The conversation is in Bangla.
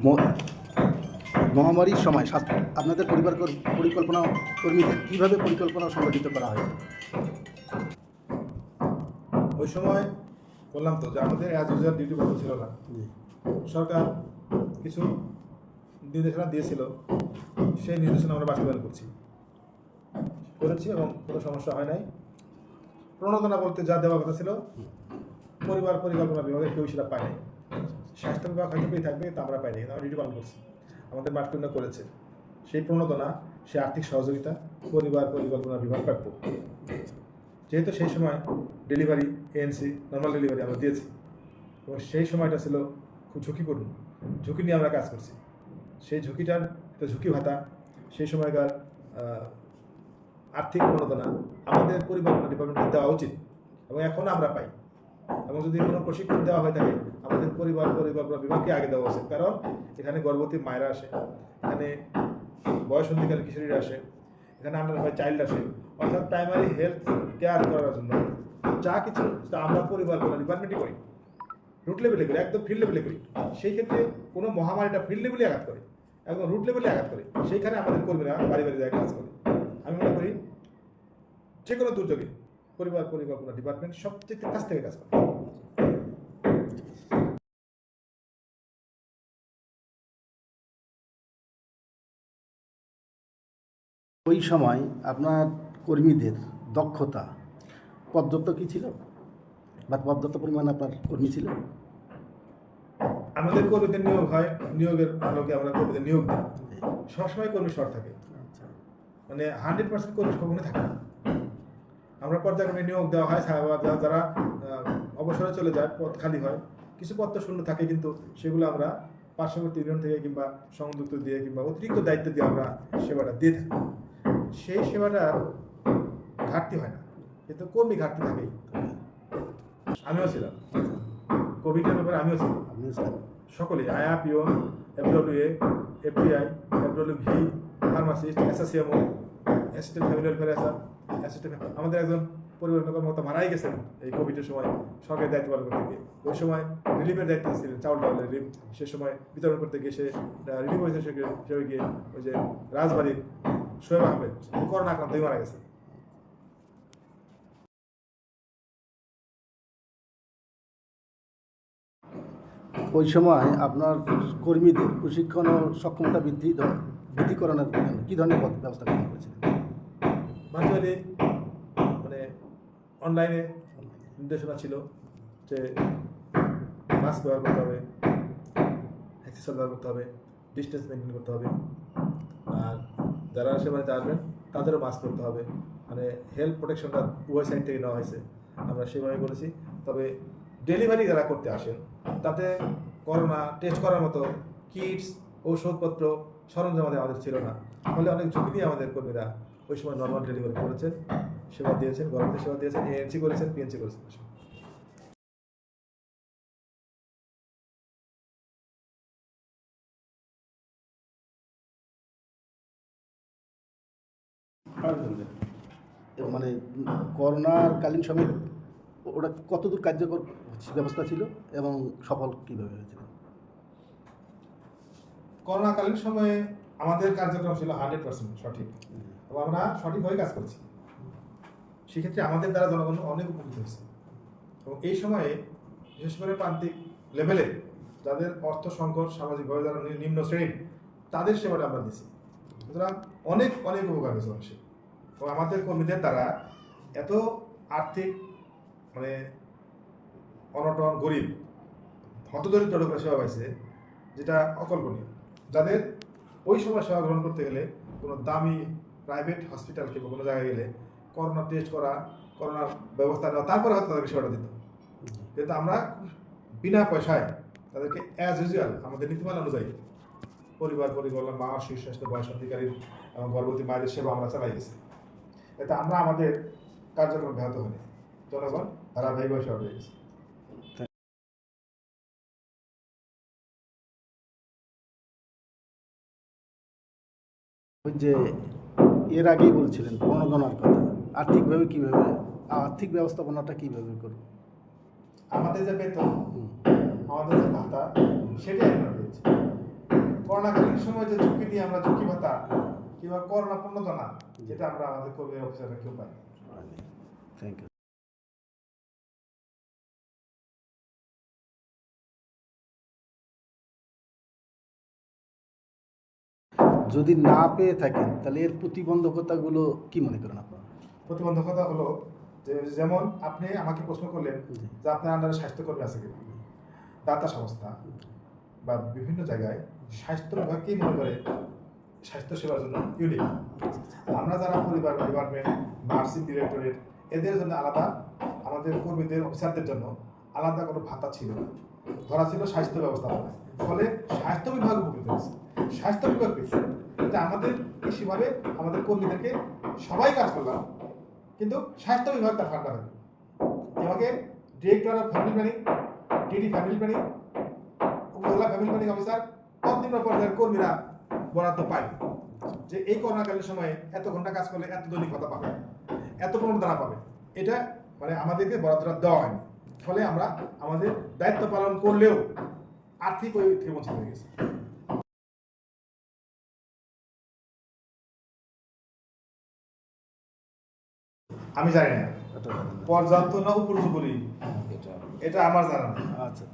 ম- মহামারীর সময় স্বাস্থ্য আপনাদের পরিকল্পনা কর্মীদের কীভাবে পরিকল্পনা সংগঠিত করা হয়? ওই সময় বললাম তো যে আমাদের অ্যাজ ইউজুয়াল ডিউটি বন্ধ ছিল না। সরকার কিছু নির্দেশনা দিয়েছিল, সেই নির্দেশনা আমরা বাস্তবায়ন করেছি এবং কোনো সমস্যা হয় নাই। প্রণোদনা বলতে যা দেওয়ার কথা ছিল পরিবার পরিকল্পনা বিভাগের কেউ সেটা পায়নি। স্বাস্থ্য বিভাগ হয়তো পেয়ে থাকবে, তা আমরা পাইনি, আমরা ডিউটি পালন করছি। আমাদের মাঠকর্মীরা করেছে সেই প্রণোদনা, সেই আর্থিক সহযোগিতা পরিবার পরিকল্পনা বিভাগ প্রাপ্য। যেহেতু সেই সময় ডেলিভারি এএনসি নর্মাল ডেলিভারি আমরা দিয়েছি এবং সেই সময়টা ছিল খুব ঝুঁকিপূর্ণ, ঝুঁকি নিয়ে আমরা কাজ করছি। সেই ঝুঁকিটার একটা ঝুঁকি ভাতা, সেই সময়কার আর্থিক প্রণোদনা আমাদের পরিকল্পনা ডিপার্টমেন্টে দেওয়া উচিত এবং এখন আমরা পাই। এবং যদি কোনো প্রশিক্ষণ দেওয়া হয়ে থাকে আমাদের পরিবার পরিকল্পনা বিভাগকে আগে দেওয়া উচিত, কারণ এখানে গর্ভবতী মায়েরা আসে, এখানে বয়সন্ধিকারী কিশোরীরা আসে, এখানে আন্ডার হয় চাইল্ড আসে, অর্থাৎ প্রাইমারি হেলথ কেয়ার করার জন্য যা কিছু তা আমরা পরিকল্পনা ডিপার্টমেন্টই করি, রুট লেভেলে করি, একদম ফিল্ড লেভেলে করি। সেই ক্ষেত্রে কোনো মহামারীটা ফিল্ড লেভেলে আঘাত করে, একদম রুট লেভেলে আঘাত করে, সেইখানে আমাদের কর্মীরা বাড়ি বাড়ি যায় কাজ করে। আমি মনে করি যে কোনো দুর্যোগে পরিবার পরিকল্পনা ডিপার্টমেন্ট সবচেয়ে কাছ থেকে কাজ করে। ওই সময় আপনার কর্মীদের দক্ষতা পর্যাপ্ত কী ছিল বা পর্যাপ্ত পরিমাণ আপনার কর্মী ছিল? আমাদের কর্মীদের নিয়োগ হয়, নিয়োগের আলোকে আমরা কর্মীদের নিয়োগ দিই। সবসময় কর্মী শর্ট থাকে, আচ্ছা, মানে 100% কর্মী কখনো থাকে না। আমরা পর্যায়ক্রমে নিয়োগ দেওয়া হয়, যারা অবসরে চলে যায়, পদ খালি হয়, কিছু পদ তো শূন্য থাকে, কিন্তু সেগুলো আমরা পার্শ্ববর্তী ইউনিয়ন থেকে কিংবা সংযুক্ত দিয়ে কিংবা অতিরিক্ত দায়িত্ব দিয়ে আমরা সেবাটা দিয়ে থাকি। সেই সেবাটার ঘাটতি হয় না, কিন্তু কর্মী ঘাটতি থাকেই। আমিও ছিলাম কোভিডের ব্যাপারে, আমিও ছিলাম, আপনিও ছিলেন। সকলেই, আয়া peon, FWA, FBI, FWV, pharmacist, SSCMO, assistant family welfare assistant. আমাদের একজন পরিবহন কর্মকর্তা মারাই গেছেন এই কোভিডের সময় সরকারি দায়িত্ব পালন করতে গিয়ে। ওই সময় রিলিফের দায়িত্ব ছিলেন, চাউল ডাউলের রিলিফ, সে সময় বিতরণ করতে গিয়ে সে রিলিফ অফিসার হিসেবে গিয়ে ওই যে রাজবাড়ির শোয়েব আহমেদ করোনা আক্রান্তই মারা গেছে। ওই সময় আপনার কর্মীদের প্রশিক্ষণ ও সক্ষমতা বৃদ্ধিকরণের জন্য কী ধরনের ব্যবস্থা গ্রহণ করেছিলেন? ভার্চুয়ালি, মানে অনলাইনে নির্দেশনা ছিল যে মাস্ক ব্যবহার করতে হবে, এক্সারসাইজ ব্যবহার করতে হবে, ডিস্টেন্স মেনটেন করতে হবে, আর যারা সেবাতে আসবেন তাদেরও মাস্ক করতে হবে। মানে হেলথ প্রোটেকশনটা উভয় সাইড থেকে নেওয়া হয়েছে, আমরা সেভাবে করেছি। তবে ডেলিভারি যারা করতে আসেন তাতে করোনা টেস্ট করার মতো কিটস, ঔষধপত্র, সরঞ্জাম আমাদের ছিল না, ফলে অনেক ঝুঁকি নিয়ে আমাদের কর্মীরা ওই সময় নর্মাল ডেলিভারি করেছেন, সেবা দিয়েছেন, গর্ভবতী সেবা দিয়েছেন, এএনসি করেছেন, পিএনসি করেছেন। মানে করোনাকালীন সময়ে ওটা কতদূর কার্যকর ব্যবস্থা ছিল এবং সফল কীভাবে হয়েছিল? করোনাকালীন সময়ে আমাদের কার্যক্রম ছিল 100% সঠিক এবং আমরা সঠিকভাবে কাজ করছি। সেক্ষেত্রে আমাদের দ্বারা জনগণ অনেক উপকৃত হয়েছে এবং এই সময়ে বিশেষ করে প্রান্তিক লেভেলে যাদের অর্থ সংকট, সামাজিকভাবে যারা নিম্ন শ্রেণীর, তাদের সেবাটা আমরা দিচ্ছি। সুতরাং অনেক অনেক উপকার হয়েছে মানুষের এবং আমাদের কর্মীদের দ্বারা এত আর্থিক, মানে অনটন, গরিব, হতদরিদ্র লোকেরা সেবা পাইছে যেটা অকল্পনীয়। যাদের ওই সময় সেবা গ্রহণ করতে গেলে কোনো দামি প্রাইভেট হসপিটাল কিংবা কোনো জায়গায় গেলে করোনা টেস্ট করা, করোনার ব্যবস্থা নেওয়া, তারপরে হয়তো তাদেরকে সেবাটা দিত। কিন্তু আমরা বিনা পয়সায় তাদেরকে অ্যাজ ইউজুয়াল আমাদের নীতিমালা অনুযায়ী পরিবার পরিকল্পনা, মা, শিশু স্বাস্থ্য, বয়সন্ধিকারী এবং গর্ভবতী মায়েদের সেবা আমরা চালাই গেছি। এতে আমরা আমাদের কার্যক্রম ব্যাহত হয়নি, জনগণ ধারাবাহিকভাবে সেবা পেয়ে গেছে। ওই যে এর আগেই বলছিলেন প্রণোদনার কথা, আর্থিকভাবে কীভাবে, আর্থিক ব্যবস্থাপনাটা কীভাবে করব? আমাদের যে বেতন, আমাদের যে ভাতা, সেটাই আমরা পেয়েছি। করোনাকালীন সময় যে ঝুঁকি নিয়ে আমরা ঝুঁকি ভাতা কিংবা করোনা পণ্যদানা যেটা আমরা আমাদের কর্মী অফিসাররা কেউ পাই। Thank you. যদি না পেয়ে থাকেন তাহলে এর প্রতিবন্ধকতাগুলো কি মনে করেন আপনারা? প্রতিবন্ধকতা হলো যে যেমন আপনি আমাকে প্রশ্ন করলেন জি। যে আপনার আন্ডারে স্বাস্থ্যকর্মী আছে কিনা, দাতা সংস্থা বা বিভিন্ন জায়গায় স্বাস্থ্য বিভাগকেই মনে করে স্বাস্থ্য সেবার জন্য ইউনিক। আমরা যারা পরিবার ডিপার্টমেন্ট, নার্সিং ডিরেক্টরেট, এদের জন্য আলাদা, আমাদের কর্মীদের অফিসারদের জন্য আলাদা কোনো ভাতা ছিল না, ধরা ছিল স্বাস্থ্য ব্যবস্থাপনায়। ফলে স্বাস্থ্য বিভাগ উপকৃত হয়েছে, স্বাস্থ্য বিভাগ পেয়েছে। এটা আমাদের কৃষিভাবে আমাদের কর্মীদেরকে সবাই কাজ করলাম, কিন্তু স্বাস্থ্য বিভাগ তার ফান্ডা হয়নি। আমাকে director of family planning, DD family planning, উপজেলা ফ্যামিলি প্ল্যানিং অফিসার, অন্তিম পর্যায়ের কর্মীরা বরাদ্দ পায় যে এই করোনাকালীন সময়ে এত ঘন্টা কাজ করলে এত দৈনিক ভাতা পাবে, এত প্রণোদনা পাবে। এটা মানে আমাদেরকে বরাদ্দটা দেওয়া হয়নি। ফলে আমরা আমাদের দায়িত্ব পালন করলেও আর্থিক ওই থেকে বঞ্চিত হয়ে গেছি। আমি জানি না এটা পর্যাপ্ত না উপর্যুপরি, এটা এটা আমার জানা নেই। আচ্ছা।